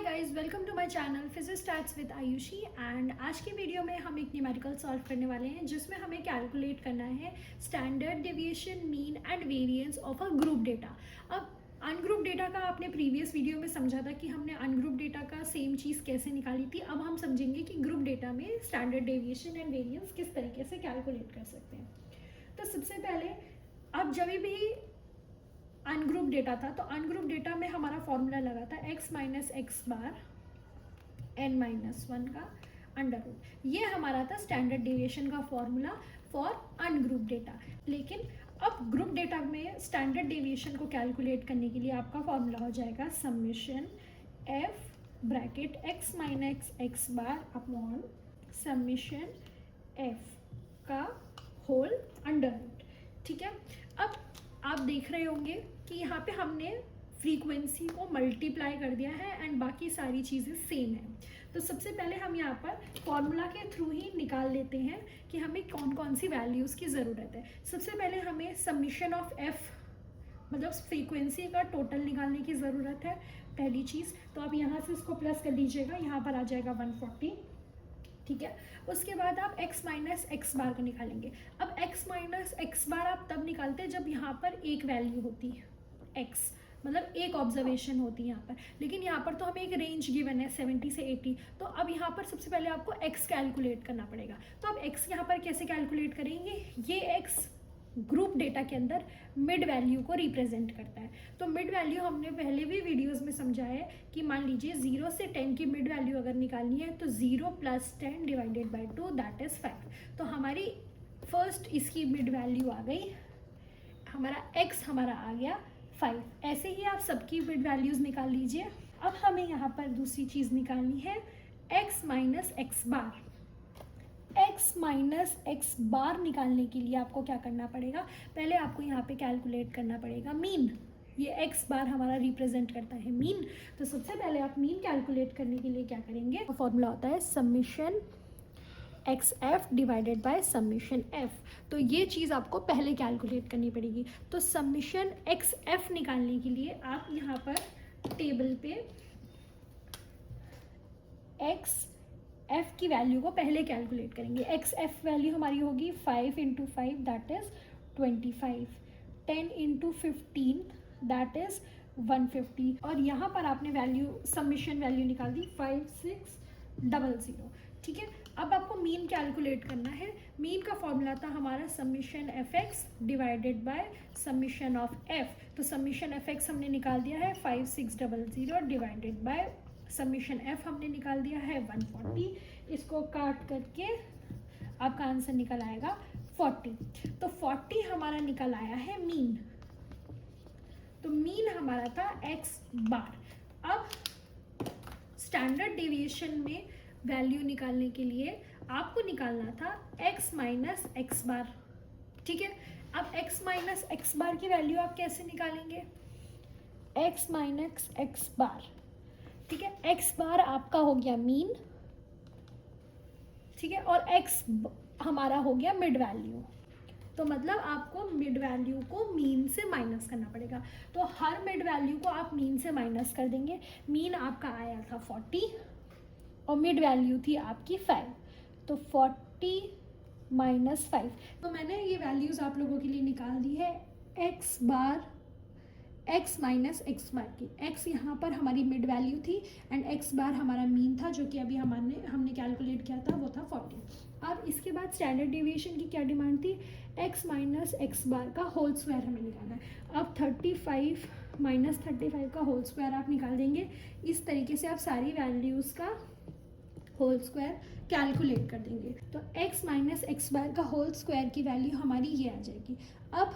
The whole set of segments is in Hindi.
Guys, welcome to my channel physics starts with Ayushi. And आज की वीडियो में हम एक न्यूमेरिकल सॉल्व करने वाले हैं जिसमें हमें कैलकुलेट करना है standard deviation, mean and variance of a group data. अब अनग्रुप डेटा का आपने प्रीवियस वीडियो में समझा था कि हमने अनग्रुप डेटा का सेम चीज़ कैसे निकाली थी। अब हम समझेंगे कि ग्रुप डेटा में स्टैंडर्ड डेविएशन एंड वेरिएंस किस तरीके से कैलकुलेट कर सकते हैं। तो सबसे पहले अब जब भी अनग्रुप डेटा था तो अनग्रुप डेटा में हमारा फॉर्मूला लगा था x माइनस एक्स बार n माइनस वन का अंडर रूट। ये हमारा था स्टैंडर्ड डेविएशन का फॉर्मूला फॉर अनग्रुप डेटा। लेकिन अब ग्रुप डेटा में स्टैंडर्ड डेविएशन को कैलकुलेट करने के लिए आपका फॉर्मूला हो जाएगा summation f bracket x minus x bar upon summation f का होल अंडर रूट। ठीक है, अब आप देख रहे होंगे कि यहाँ पे हमने फ्रीक्वेंसी को मल्टीप्लाई कर दिया है एंड बाकी सारी चीज़ें सेम है। तो सबसे पहले हम यहाँ पर फॉर्मूला के थ्रू ही निकाल लेते हैं कि हमें कौन कौन सी वैल्यूज़ की ज़रूरत है। सबसे पहले हमें समेशन ऑफ एफ मतलब फ्रीक्वेंसी का टोटल निकालने की ज़रूरत है, पहली चीज़। तो आप यहाँ से इसको प्लस कर लीजिएगा, यहाँ पर आ जाएगा 140। ठीक है, उसके बाद आप x माइनस एक्स बार को निकालेंगे। अब x माइनस एक्स बार आप तब निकालते हैं जब यहाँ पर एक वैल्यू होती है x, मतलब एक ऑब्जर्वेशन होती है यहाँ पर। लेकिन यहाँ पर तो हमें एक रेंज गिवन है 70 से 80। तो अब यहाँ पर सबसे पहले आपको x कैलकुलेट करना पड़ेगा। तो अब x यहाँ पर कैसे कैलकुलेट करेंगे, ये x ग्रुप डेटा के अंदर मिड वैल्यू को रिप्रेजेंट करता है। तो मिड वैल्यू हमने पहले भी वीडियोस में समझा है कि मान लीजिए 0 से 10 की मिड वैल्यू अगर निकालनी है तो 0 plus 10 divided by 2 that is 5। तो हमारी फर्स्ट इसकी मिड वैल्यू आ गई, हमारा x हमारा आ गया 5। ऐसे ही आप सबकी मिड वैल्यूज़ निकाल लीजिए। अब हमें यहाँ पर दूसरी चीज़ निकालनी है x माइनस एक्स बार। x माइनस एक्स बार निकालने के लिए आपको क्या करना पड़ेगा, पहले आपको यहाँ पे कैलकुलेट करना पड़ेगा मीन। ये x बार हमारा रिप्रेजेंट करता है मीन। तो सबसे पहले आप मीन कैलकुलेट करने के लिए क्या करेंगे, फॉर्मूला होता है summation x F divided by summation F. तो ये चीज़ आपको पहले कैलकुलेट करनी पड़ेगी। तो समेशन एक्स एफ निकालने के लिए आप यहाँ पर टेबल पे एक्स एफ की वैल्यू को पहले कैलकुलेट करेंगे। एक्स एफ वैल्यू हमारी होगी 5 into 5 that is 25, 10 into 15 that is 150। और यहाँ पर आपने वैल्यू समेशन वैल्यू निकाल दी 5600। ठीक है, अब आपको मीन कैलकुलेट करना है। मीन का फॉर्मूला था हमारा summation f x divided by summation of F. तो समेशन एफ एक्स हमने निकाल दिया है 5600 डिवाइडेड बाय समेशन एफ हमने निकाल दिया है 140। इसको काट करके आपका आंसर निकल आएगा 40। तो 40 हमारा निकल आया है मीन। तो मीन हमारा था एक्स बार। अब स्टैंडर्ड डेविएशन में वैल्यू निकालने के लिए आपको निकालना था x माइनस एक्स बार। ठीक है, अब x माइनस एक्स बार की वैल्यू आप कैसे निकालेंगे, x माइनस एक्स बार। ठीक है, x बार आपका हो गया मीन। ठीक है, और x हमारा हो गया मिड वैल्यू। तो मतलब आपको मिड वैल्यू को मीन से माइनस करना पड़ेगा। तो हर मिड वैल्यू को आप मीन से माइनस कर देंगे। मीन आपका आया था 40 और मिड वैल्यू थी आपकी 5। तो 40 माइनस 5। तो मैंने ये वैल्यूज़ आप लोगों के लिए निकाल दी है x बार x माइनस एक्स बार की। x यहाँ पर हमारी मिड वैल्यू थी एंड x बार हमारा मीन था जो कि अभी हमने कैलकुलेट किया था, वो था 40। अब इसके बाद स्टैंडर्ड डेविएशन की क्या डिमांड थी, x माइनस एक्स बार का होल स्क्वायर हमें निकालना है। अब 35 माइनस 35 का होल स्क्वायर आप निकाल देंगे। इस तरीके से आप सारी वैल्यूज़ का होल स्क्वायर कैलकुलेट कर देंगे। तो x माइनस एक्स बार का होल स्क्वायर की वैल्यू हमारी ये आ जाएगी। अब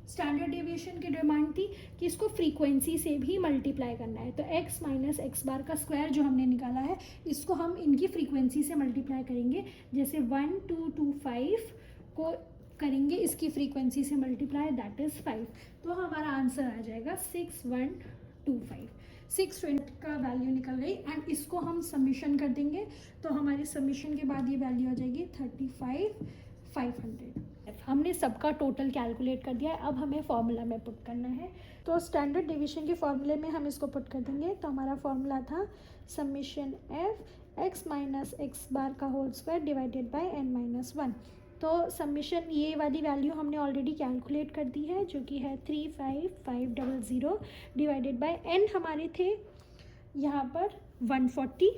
स्टैंडर्ड डेविएशन की डिमांड थी कि इसको फ्रीक्वेंसी से भी मल्टीप्लाई करना है। तो x माइनस एक्स बार का स्क्वायर जो हमने निकाला है इसको हम इनकी फ्रीक्वेंसी से मल्टीप्लाई करेंगे। जैसे 1225 को करेंगे इसकी फ्रीक्वेंसी से मल्टीप्लाई दैट इज़ 5। तो हमारा आंसर आ जाएगा 6125। 620 का वैल्यू निकल गई एंड इसको हम समेशन कर देंगे। तो हमारे समेशन के बाद ये वैल्यू आ जाएगी 35500। हमने सबका टोटल कैलकुलेट कर दिया है। अब हमें फॉर्मूला में पुट करना है। तो स्टैंडर्ड डिवीजन के फॉर्मूले में हम इसको पुट कर देंगे। तो हमारा फॉर्मूला था summation f x minus x bar का whole square divided by n minus 1। तो समेशन ये वाली वैल्यू हमने ऑलरेडी कैलकुलेट कर दी है, जो कि है 35500 डिवाइडेड बाय एन हमारे थे यहाँ पर 140।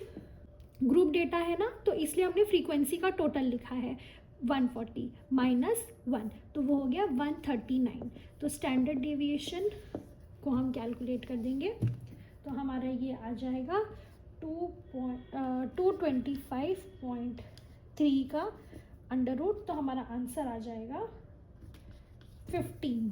ग्रुप डेटा है ना, तो इसलिए हमने फ्रीक्वेंसी का टोटल लिखा है 140 माइनस 1, तो वो हो गया 139। तो स्टैंडर्ड डेविएशन को हम कैलकुलेट कर देंगे, तो हमारा ये आ जाएगा 225.3 का अंडर रूट, तो हमारा आंसर आ जाएगा 15।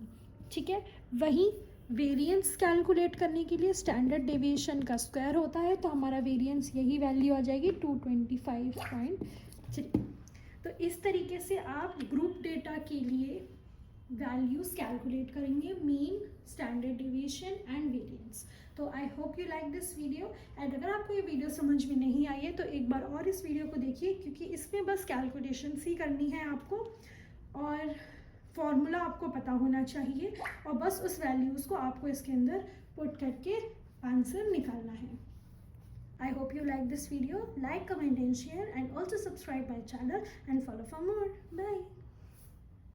ठीक है, वहीं वेरिएंस कैलकुलेट करने के लिए स्टैंडर्ड डेविएशन का स्क्वायर होता है, तो हमारा वेरिएंस यही वैल्यू आ जाएगी 225.3। तो इस तरीके से आप ग्रुप डेटा के लिए वैल्यूज़ कैलकुलेट करेंगे, mean, standard deviation and variance. तो I hope you like this video, and अगर आपको ये वीडियो समझ में नहीं आई है तो एक बार और इस वीडियो को देखिए, क्योंकि इसमें बस कैलकुलेशंस ही करनी है आपको, और फॉर्मूला आपको पता होना चाहिए, और बस उस वैल्यूज़ को आपको इसके अंदर पुट करके आंसर निकालना है। I hope you like this video. Like, comment and share, and also subscribe my channel and follow for more. Bye.